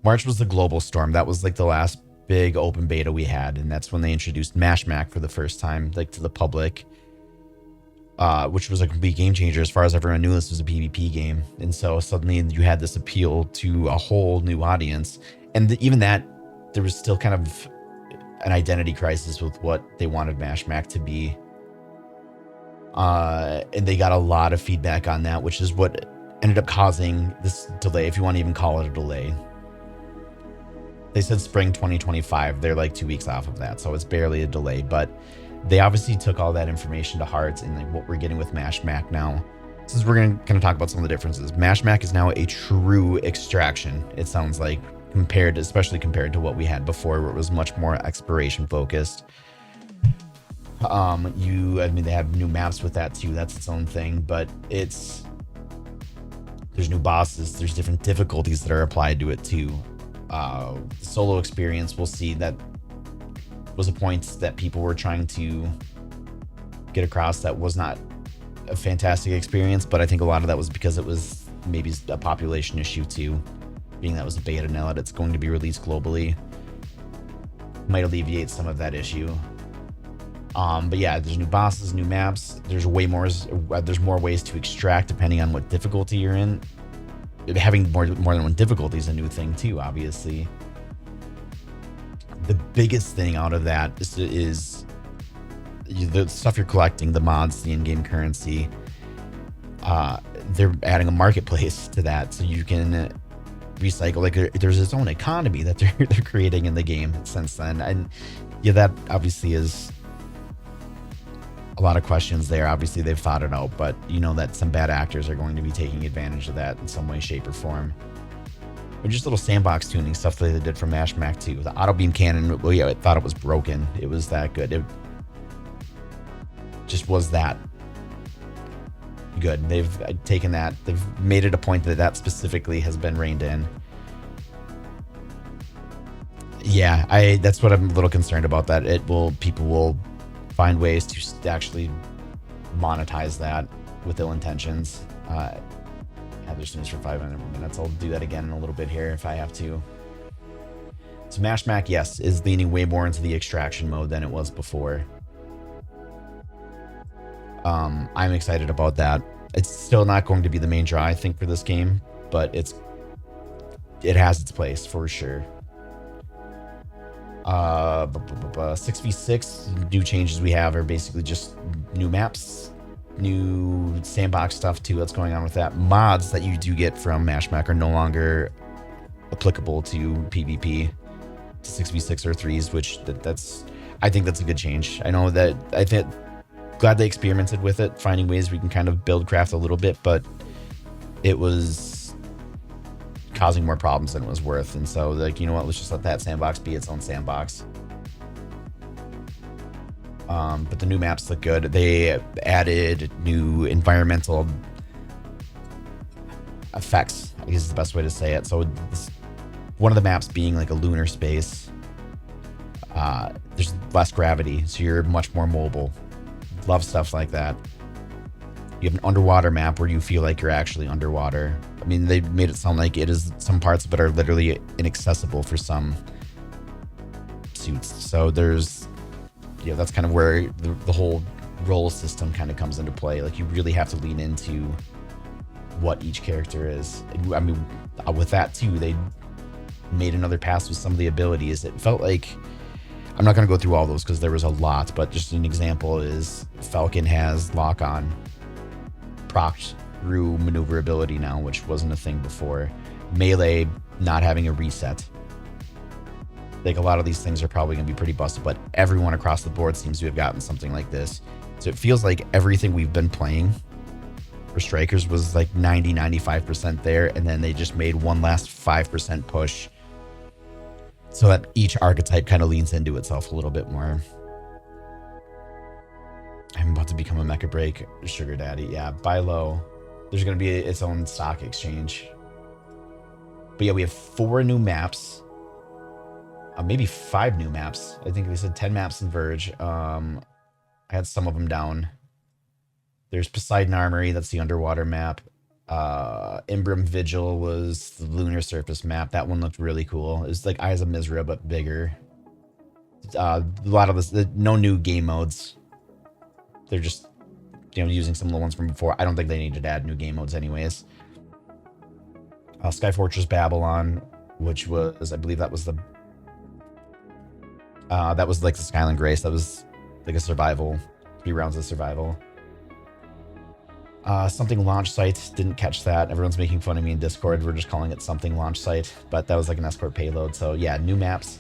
March was the global storm. That was like the last big open beta we had, and that's when they introduced Mashmak for the first time, like to the public, which was a complete game changer as far as everyone knew this was a PvP game. And so suddenly you had this appeal to a whole new audience, and even that, there was still kind of an identity crisis with what they wanted Mashmak to be. And they got a lot of feedback on that, which is what ended up causing this delay, if you want to even call it a delay. They said spring 2025. They're like 2 weeks off of that, so it's barely a delay. But they obviously took all that information to heart, and like what we're getting with Mashmak now. Since we're going to kind of talk about some of the differences, Mashmak is now a true extraction. It sounds like especially compared to what we had before, where it was much more exploration focused. I mean, they have new maps with that too. That's its own thing, but there's new bosses. There's different difficulties that are applied to it too. The solo experience, we'll see, that was a point that people were trying to get across that was not a fantastic experience, but I think a lot of that was because it was maybe a population issue too, being that was a beta. Now that it's going to be released globally, might alleviate some of that issue. But yeah, there's new bosses, new maps. There's more ways to extract depending on what difficulty you're in. Having more than one difficulty is a new thing too, obviously. The biggest thing out of that is the stuff you're collecting, the mods, the in-game currency. They're adding a marketplace to that, so you can recycle. Like there's its own economy that they're creating in the game since then, and yeah, that obviously is a lot of questions there. Obviously they've thought it out, but you know that some bad actors are going to be taking advantage of that in some way, shape, or form. Or just little sandbox tuning stuff that they did from Mashmak 2. The auto beam cannon, well, yeah, I thought it was broken. It was that good. It just was that good. They've taken that, they've made it a point that specifically has been reined in. Yeah, that's what I'm a little concerned about, that people will find ways to actually monetize that with ill intentions. Have their streams for 500 minutes. I'll do that again in a little bit here if I have to. So Mashmak, yes, is leaning way more into the extraction mode than it was before. I'm excited about that. It's still not going to be the main draw, I think, for this game, but it has its place for sure. 6v6 new changes we have are basically just new maps, new sandbox stuff too that's going on with that. Mods that you do get from Mashmak are no longer applicable to PvP, to 6v6 or 3s, which I think that's a good change. Glad they experimented with it, finding ways we can kind of build craft a little bit, but it was causing more problems than it was worth. And so, like, you know what, let's just let that sandbox be its own sandbox. But the new maps look good. They added new environmental effects, I guess is the best way to say it. So one of the maps being like a lunar space, there's less gravity, so you're much more mobile. Love stuff like that. You have an underwater map where you feel like you're actually underwater. I mean, they made it sound like it is, some parts of it are literally inaccessible for some suits. So there's, that's kind of where the whole role system kind of comes into play. Like, you really have to lean into what each character is. I mean, with that too, they made another pass with some of the abilities. It felt like, I'm not going to go through all those because there was a lot, but just an example is Falcon has lock-on procced through maneuverability now, which wasn't a thing before. Melee not having a reset. Like, a lot of these things are probably going to be pretty busted, but everyone across the board seems to have gotten something like this. So it feels like everything we've been playing for Strikers was like 90-95% there, and then they just made one last 5% push so that each archetype kind of leans into itself a little bit more. I'm about to become a MechaBREAK sugar daddy. Yeah, buy low. There's going to be its own stock exchange. But yeah, we have 4 new maps. Maybe 5 new maps. I think they said 10 maps in Verge. I had some of them down. There's Poseidon Armory. That's the underwater map. Imbrim Vigil was the lunar surface map. That one looked really cool. It was like Eyes of Mizra, but bigger. A lot of this, no new game modes. They're just, using some of the ones from before. I don't think they needed to add new game modes anyways. Sky Fortress Babylon, which was, I believe that was like the Skyland Grace. That was like a survival, 3 rounds of survival. Something launch site, didn't catch that. Everyone's making fun of me in Discord. We're just calling it something launch site, but that was like an escort payload. So yeah, new maps.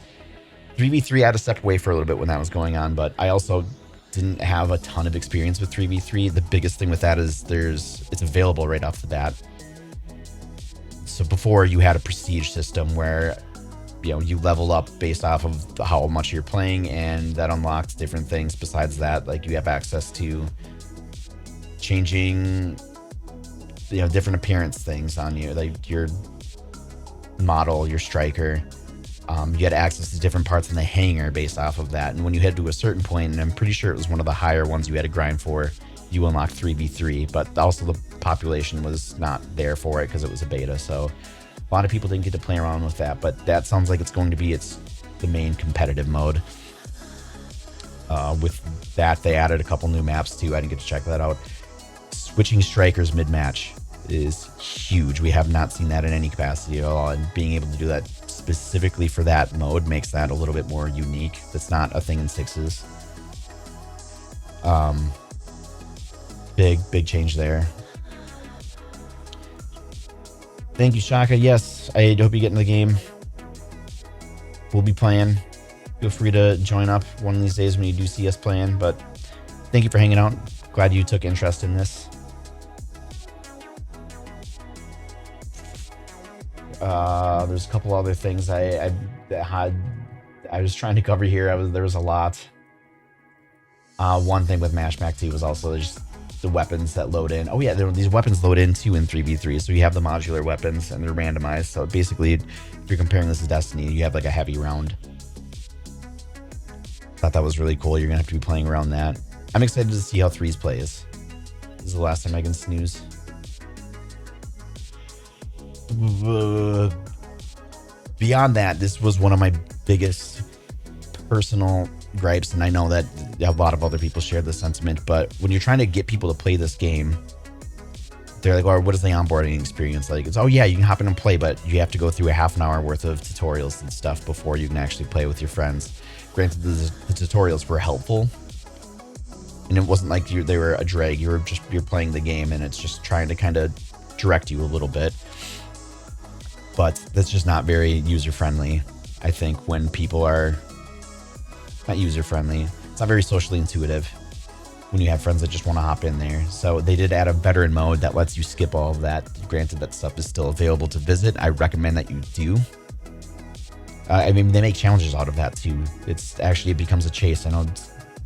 3v3, I had to step away for a little bit when that was going on, but I also didn't have a ton of experience with 3v3. The biggest thing with that is it's available right off the bat. So before, you had a prestige system where you level up based off of how much you're playing, and that unlocks different things. Besides that, like, you have access to changing different appearance things on you, like your model, your striker. You had access to different parts in the hangar based off of that. And when you head to a certain point, and I'm pretty sure it was one of the higher ones you had to grind for, you unlocked 3v3, but also the population was not there for it because it was a beta. So a lot of people didn't get to play around with that, but that sounds like it's going to be the main competitive mode. With that, they added a couple new maps too. I didn't get to check that out. Switching strikers mid-match is huge. We have not seen that in any capacity at all, and being able to do that specifically for that mode makes that a little bit more unique. That's not a thing in 6s. Big change there. Thank you, Shaka. Yes, I hope you get in the game. We'll be playing. Feel free to join up one of these days when you do see us playing, but thank you for hanging out. Glad you took interest in this. There's a couple other things I was trying to cover here. There was a lot. One thing with Mashmak too was also just the weapons that load in. Oh yeah, these weapons load in too in 3v3. So you have the modular weapons and they're randomized. So basically, if you're comparing this to Destiny, you have like a heavy round. Thought that was really cool. You're gonna have to be playing around that. I'm excited to see how 3s plays. This is the last time I can snooze. Beyond that, this was one of my biggest personal gripes, and I know that a lot of other people share this sentiment, but when you're trying to get people to play this game, they're like, well, what is the onboarding experience like? It's, oh yeah, you can hop in and play, but you have to go through a half an hour worth of tutorials and stuff before you can actually play with your friends. Granted, the tutorials were helpful, and it wasn't like they were a drag. You're playing the game, and it's just trying to kind of direct you a little bit. But that's just not very user-friendly, I think, when people are not user-friendly. It's not very socially intuitive when you have friends that just want to hop in there. So they did add a veteran mode that lets you skip all of that. Granted, that stuff is still available to visit. I recommend that you do. I mean, they make challenges out of that too. It becomes a chase. I know,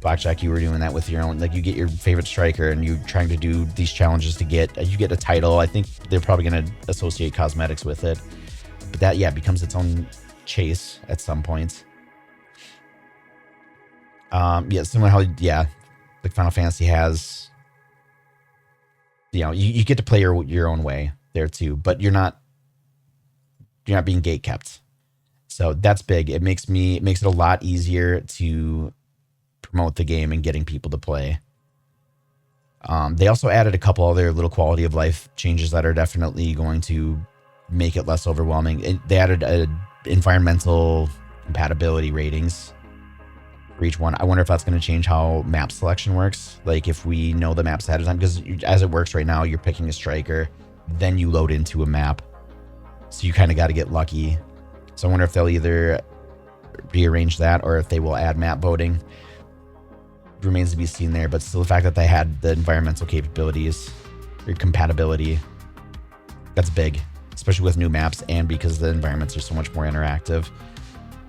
Blackjack, you were doing that with your own, like, you get your favorite striker and you're trying to do these challenges to you get a title. I think they're probably going to associate cosmetics with it. But that, yeah, becomes its own chase at some point. Yeah, similar how, yeah, like Final Fantasy has, you get to play your own way there too, but you're not being gate kept. So that's big. It makes it a lot easier to promote the game and getting people to play. They also added a couple other little quality of life changes that are definitely going to make it less overwhelming. They added environmental compatibility ratings for each one. I wonder if that's going to change how map selection works. Like, if we know the maps ahead of time, because as it works right now, you're picking a striker, then you load into a map. So you kind of got to get lucky. So I wonder if they'll either rearrange that or if they will add map voting. Remains to be seen there, but still, the fact that they had the environmental capabilities or compatibility, that's big, especially with new maps and because the environments are so much more interactive.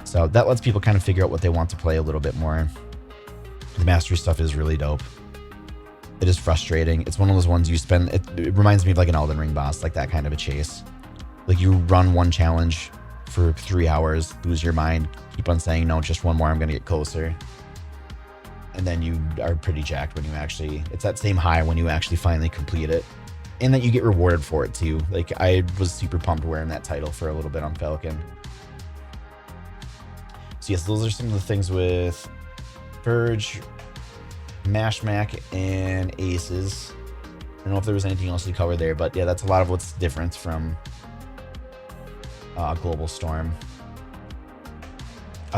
So that lets people kind of figure out what they want to play a little bit more. The mastery stuff is really dope. It is frustrating. It's one of those ones you spend, it reminds me of like an Elden Ring boss, like that kind of a chase. Like, you run one challenge for 3 hours, lose your mind, keep on saying, no, just one more, I'm going to get closer. And then you are pretty jacked when you actually, it's that same high when you actually finally complete it. and that you get rewarded for it too. Like, I was super pumped wearing that title for a little bit on Falcon. So yes, those are some of the things with Verge, Mashmak, and Aces. I don't know if there was anything else to cover there, but yeah, that's a lot of what's different from Global Storm.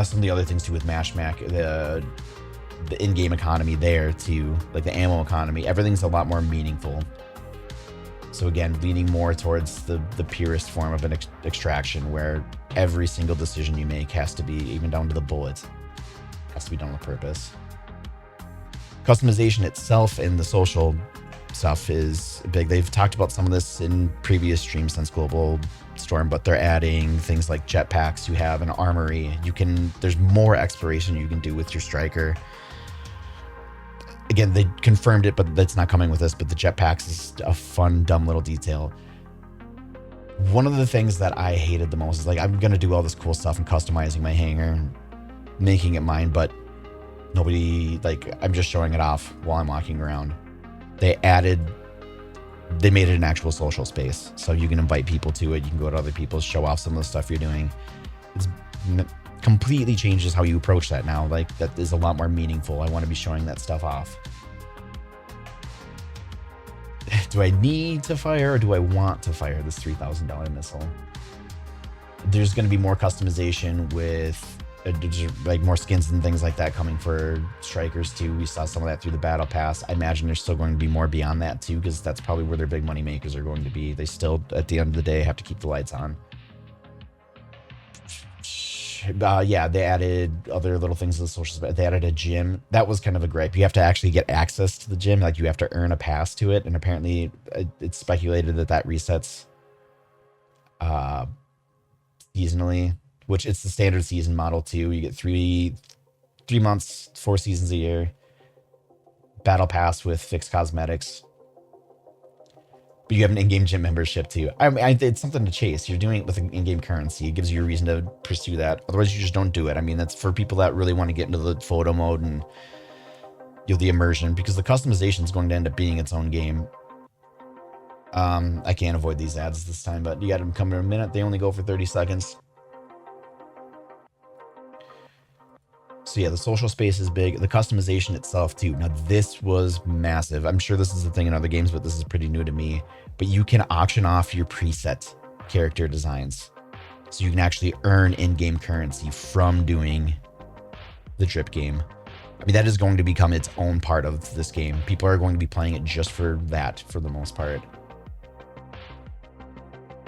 Some of the other things too with Mashmak, the in-game economy there too, like the ammo economy, everything's a lot more meaningful. So again, leaning more towards the purest form of an extraction, where every single decision you make has to be, even down to the bullet, has to be done with purpose. Customization itself and the social stuff is big. They've talked about some of this in previous streams since Global Storm, but they're adding things like jetpacks. You have an armory. There's more exploration you can do with your striker. Again, they confirmed it, but that's not coming with this. But the jetpacks is a fun, dumb little detail. One of the things that I hated the most is, like, I'm gonna do all this cool stuff and customizing my hangar, making it mine, but nobody, like, I'm just showing it off while I'm walking around. They made it an actual social space, so you can invite people to it. You can go to other people's, show off some of the stuff you're doing. It's completely changes how you approach that now. Like, that is a lot more meaningful. I want to be showing that stuff off. Do I need to fire, or do I want to fire this $3,000 missile? There's going to be more customization with like more skins and things like that coming for strikers too. We saw some of that through the battle pass. I imagine there's still going to be more beyond that too, because that's probably where their big money makers are going to be. They still, at the end of the day, have to keep the lights on. Yeah, they added other little things to the social space. They added a gym. That was kind of a gripe. You have to actually get access to the gym. Like, you have to earn a pass to it. And apparently it's speculated that resets seasonally, which it's the standard season model too. You get three months, 4 seasons a year. Battle pass with fixed cosmetics. But you have an in-game gym membership too. I mean, it's something to chase. You're doing it with an in-game currency. It gives you a reason to pursue that. Otherwise, you just don't do it. I mean, that's for people that really want to get into the photo mode and the immersion, because the customization is going to end up being its own game. I can't avoid these ads this time, but you got them coming in a minute. They only go for 30 seconds. So yeah, the social space is big. The customization itself too. Now, this was massive. I'm sure this is a thing in other games, but this is pretty new to me. But you can auction off your preset character designs. So you can actually earn in-game currency from doing the drip game. I mean, that is going to become its own part of this game. People are going to be playing it just for that, for the most part.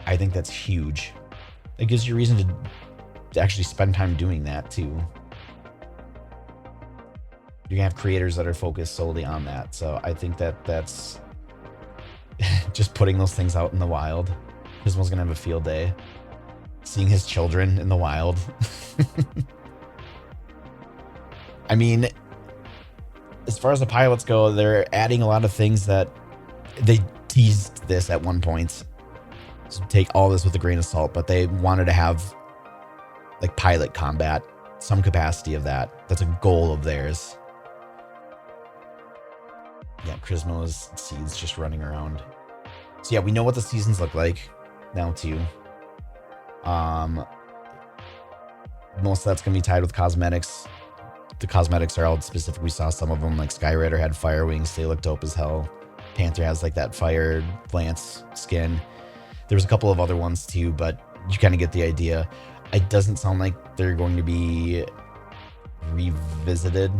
I think that's huge. It gives you a reason to actually spend time doing that too. You're gonna have creators that are focused solely on that. So I think that's just putting those things out in the wild. Gizmo's gonna have a field day seeing his children in the wild. I mean, as far as the pilots go, they're adding a lot of things that they teased this at one point. So take all this with a grain of salt, but they wanted to have like pilot combat, some capacity of that. That's a goal of theirs. Yeah, Gizmo's seeds just running around. So yeah, we know what the seasons look like now too. Most of that's gonna be tied with cosmetics. The cosmetics are all specific. We saw some of them, like Skyrider had fire wings. They look dope as hell. Panther has like that fire lance skin. There was a couple of other ones too, but you kind of get the idea. It doesn't sound like they're going to be revisited.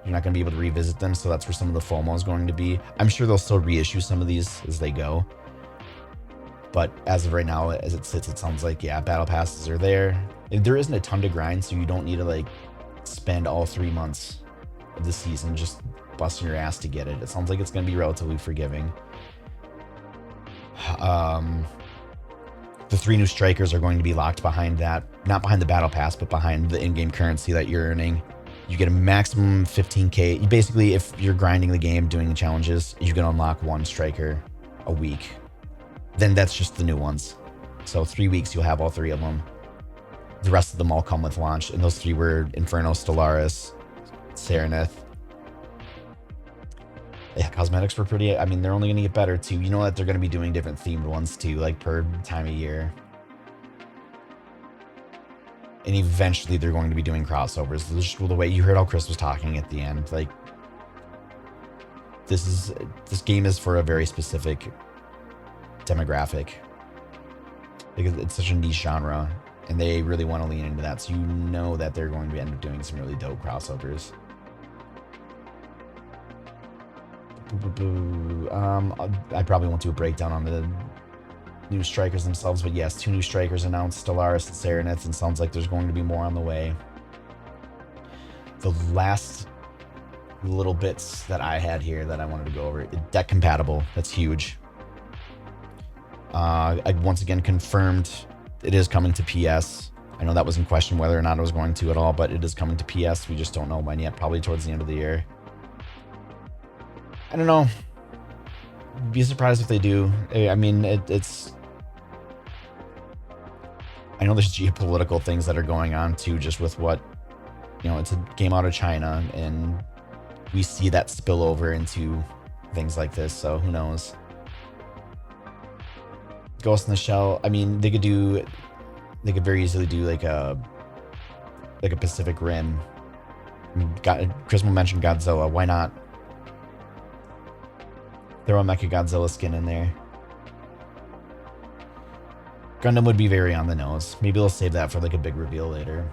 You're not going to be able to revisit them, so that's where some of the FOMO is going to be. I'm sure they'll still reissue some of these as they go. But as of right now, as it sits, it sounds like, yeah, battle passes are there. There isn't a ton to grind, so you don't need to like spend all 3 months of the season just busting your ass to get it. It sounds like it's going to be relatively forgiving. The 3 new strikers are going to be locked behind that, not behind the battle pass, but behind the in-game currency that you're earning. You get a maximum 15k. Basically, if you're grinding the game, doing the challenges, you can unlock 1 striker a week. Then that's just the new ones. So 3 weeks, you'll have all 3 of them. The rest of them all come with launch, and those 3 were Inferno, Stellaris, Serenith. Yeah, cosmetics were pretty, I mean, they're only going to get better too. You know that they're going to be doing different themed ones too, like per time of year. And eventually they're going to be doing crossovers. Just the way you heard how Chris was talking at the end, like this game is for a very specific demographic. Because it's such a niche genre, and they really want to lean into that. So you know that they're going to end up doing some really dope crossovers. I probably won't do a breakdown on the new strikers themselves, but yes, 2 new strikers announced, Stellaris and Serenith, and sounds like there's going to be more on the way. The last little bits that I had here that I wanted to go over, deck compatible, that's huge. I once again confirmed it is coming to PS. I know that was in question whether or not it was going to at all, but it is coming to PS. We just don't know when yet, probably towards the end of the year. I don't know. Be surprised if they do. I mean, it's... I know there's geopolitical things that are going on too, just with what, you know, it's a game out of China, and we see that spill over into things like this, so who knows. Ghost in the Shell, I mean, they could very easily do like a Pacific Rim. Chris mentioned Godzilla, why not throw a MechaGodzilla skin in there? Gundam would be very on the nose. Maybe they'll save that for like a big reveal later.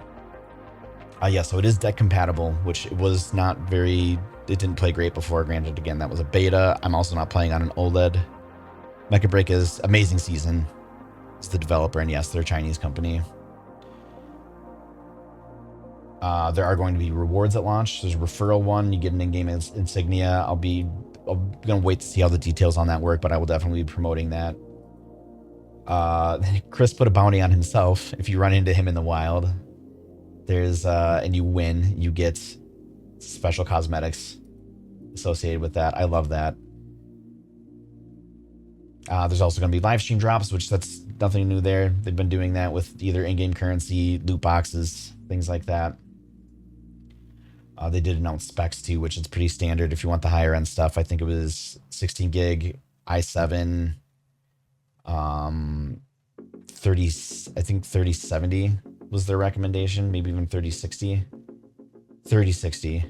Yeah, so it is deck compatible, which was not very, it didn't play great before. Granted, again, that was a beta. I'm also not playing on an OLED. MechaBREAK is Amazing Season. It's the developer, and yes, they're a Chinese company. There are going to be rewards at launch. There's a referral one. You get an in-game insignia. I'm gonna wait to see how the details on that work, but I will definitely be promoting that. Chris put a bounty on himself. If you run into him in the wild, there's and you win, you get special cosmetics associated with that. I love that. There's also going to be live stream drops, which that's nothing new there. They've been doing that with either in-game currency, loot boxes, things like that. They did announce specs too, which is pretty standard if you want the higher end stuff. I think it was 16 gig i7, 3070 was their recommendation, maybe even 3060. 3060.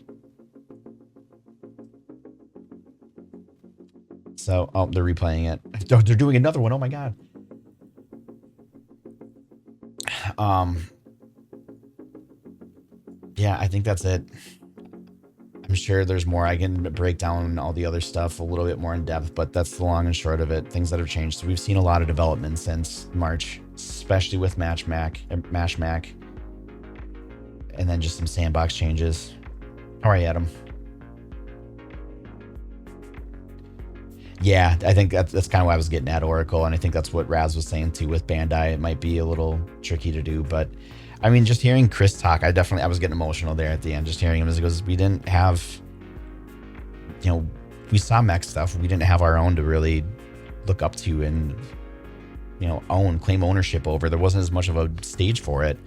So, oh, they're replaying it. They're doing another one. Oh my god. Yeah, I think that's it. I'm sure there's more. I can break down all the other stuff a little bit more in depth, but that's the long and short of it. Things that have changed. So we've seen a lot of development since March, especially with Mashmak, and then just some sandbox changes. How are you, Adam? Yeah, I think that's kind of why I was getting at Oracle, and I think that's what Raz was saying too with Bandai. It might be a little tricky to do, but I mean, just hearing Chris talk, I was getting emotional there at the end, just hearing him as he goes, we didn't have, you know, we saw mech stuff. We didn't have our own to really look up to and, you know, claim ownership over. There wasn't as much of a stage for it,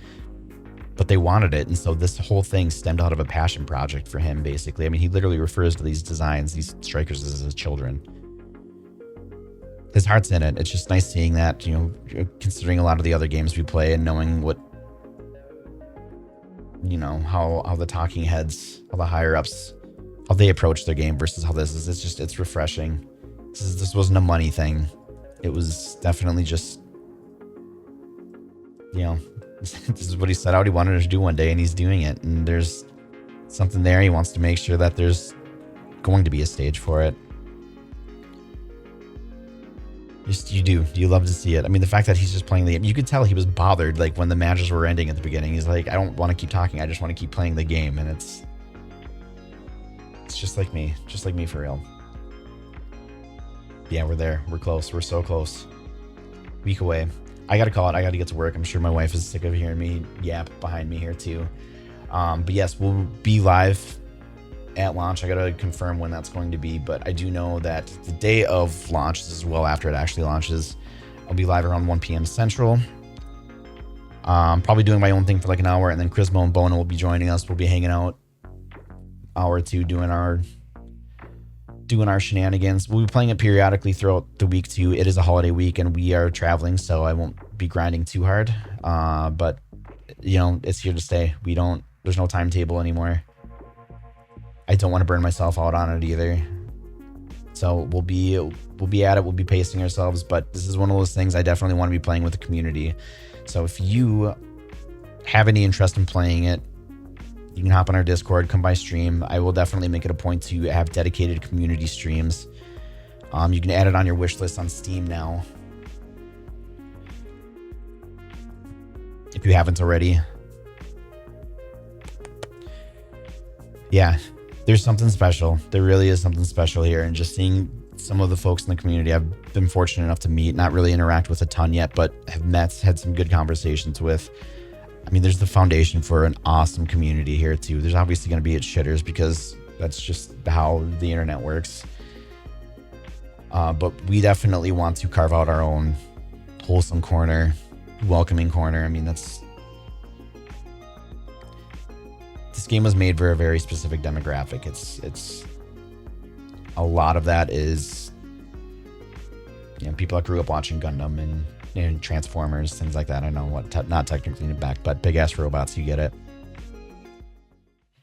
but they wanted it. And so this whole thing stemmed out of a passion project for him, basically. I mean, he literally refers to these designs, these strikers, as his children. His heart's in it. It's just nice seeing that, you know, considering a lot of the other games we play and knowing what, you know, how the talking heads, how the higher ups, how they approach their game versus how this is. It's refreshing. This wasn't a money thing. It was definitely just, you know, this is what he set out he wanted to do one day, and he's doing it. And there's something there. He wants to make sure that there's going to be a stage for it. You love to see it. I mean, the fact that he's just playing the game, you could tell he was bothered, like when the matches were ending at the beginning. He's like, I don't want to keep talking. I just want to keep playing the game. And it's just like me for real. Yeah, we're there. We're close. We're so close. Week away. I got to call it. I got to get to work. I'm sure my wife is sick of hearing me yap behind me here too. But yes, we'll be live at launch. I gotta confirm when that's going to be, but I do know that the day of launch, this is well after it actually launches, I'll be live around 1 p.m. Central. Probably doing my own thing for like an hour, and then Chrismo and Bona will be joining us. We'll be hanging out hour or two doing doing our shenanigans. We'll be playing it periodically throughout the week too. It is a holiday week and we are traveling, so I won't be grinding too hard. But you know, it's here to stay. There's no timetable anymore. I don't want to burn myself out on it either. So we'll be at it. We'll be pacing ourselves, but this is one of those things I definitely want to be playing with the community. So if you have any interest in playing it, you can hop on our Discord, come by stream. I will definitely make it a point to have dedicated community streams. You can add it on your wish list on Steam now, if you haven't already. Yeah, there's something special. There really is something special here. And just seeing some of the folks in the community I've been fortunate enough to meet, not really interact with a ton yet, but have had some good conversations with. I mean, there's the foundation for an awesome community here too. There's obviously going to be shitters because that's just how the internet works. But we definitely want to carve out our own wholesome corner, welcoming corner. I mean, this game was made for a very specific demographic. It's a lot of that is, you know, people that grew up watching Gundam and Transformers, things like that. I know what, not technically back, but big ass robots, you get it.